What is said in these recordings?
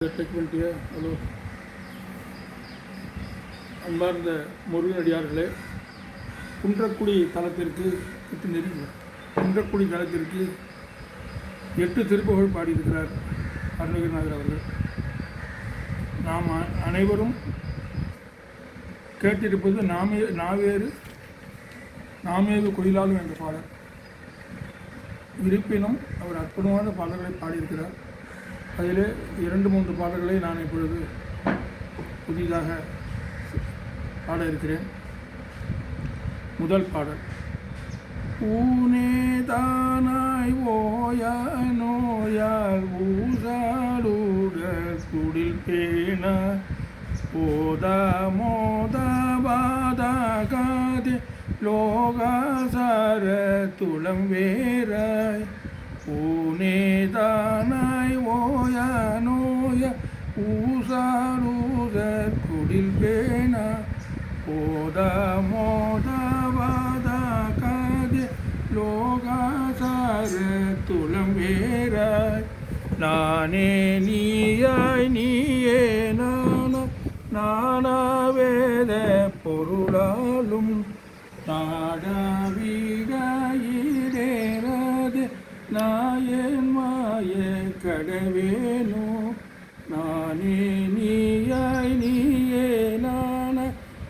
Tech பண்ணிட்டியா? Hello, அன்பார்ந்த முருகனடியார்களே, குன்றக்குடி தலத்திற்கு குன்றக்குடி தலத்திற்கு 8 திருப்புகழ் பாடியிருக்கிறார் அருணகிரிநாதர் அவர்கள். நாம் அனைவரும் கேட்டிருப்பது நாமேது குயிலாலும் என்ற பாடல். இருப்பினும் அவர் அற்புதமான பாடல்களை பாடியிருக்கிறார். அதிலே 2-3 பாடல்களை நான் இப்பொழுது புதிதாக பாட இருக்கிறேன். முதல் பாடல்: ஊனே தானாய் ஓய நோயால் ஊசாடுடல் குடில் பேண போத மோத பாத காதே லோகாசார துளம் வேறாய். ஊனே தானாய் ஓய நோய ஊசாடுதற் குடில் பேண போத மோத பாத காதே லோகாசார துளம் வேறாய். நானே நீயாய் நீயே நானாவேத பொருளாலும் நாடாவிடாயிடேராது நாயன் மாய கடவேனோ. நானே நீயாய் நீயே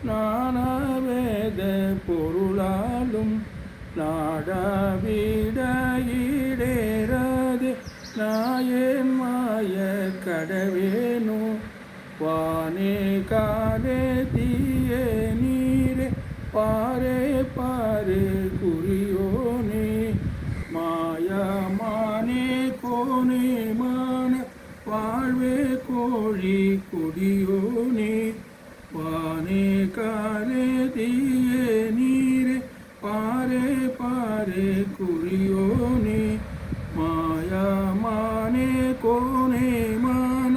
நானாவேத பொருளாலும் நாடாவிடாயிடேராது நாயன் மாய கடவேனோ. வானே காலே தீயே நீரே பாரே பாரே குறியோனே. மாயமானே கோனே மான வாழ்வே கோழி கொடியோனே. வானே காலே தீயே நீரே பாரே பாரே குறியோனே. மாயமானே கோனே மான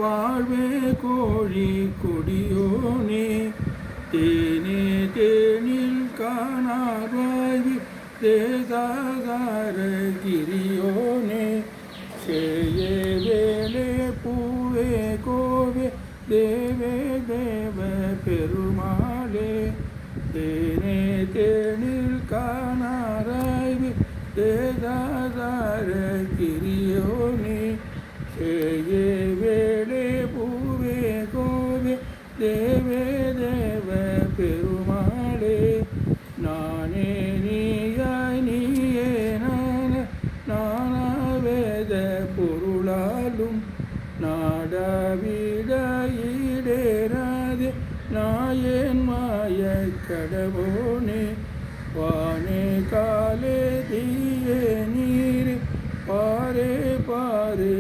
வாழ்வே கோழி கொடியோனே. தேனே தேனில் காணாவாய் தேசாகார கிரியோனே. சேயே வேலே பூவே கோவே தேவே தேவ பெருமாளே. தேனே தேனில் காணாராய் தேசாகார கிரியோனே. சேயே வேலே பூவே கோவே தேவே தேவ பெருமாளே. நானே நீயாய் நீயே நானாவேத பொருளாலும் நாடாவிடாயிடேராது நாயன் மாய கடவோனே. வானே காலே தீயே நீரே பாரே பாரே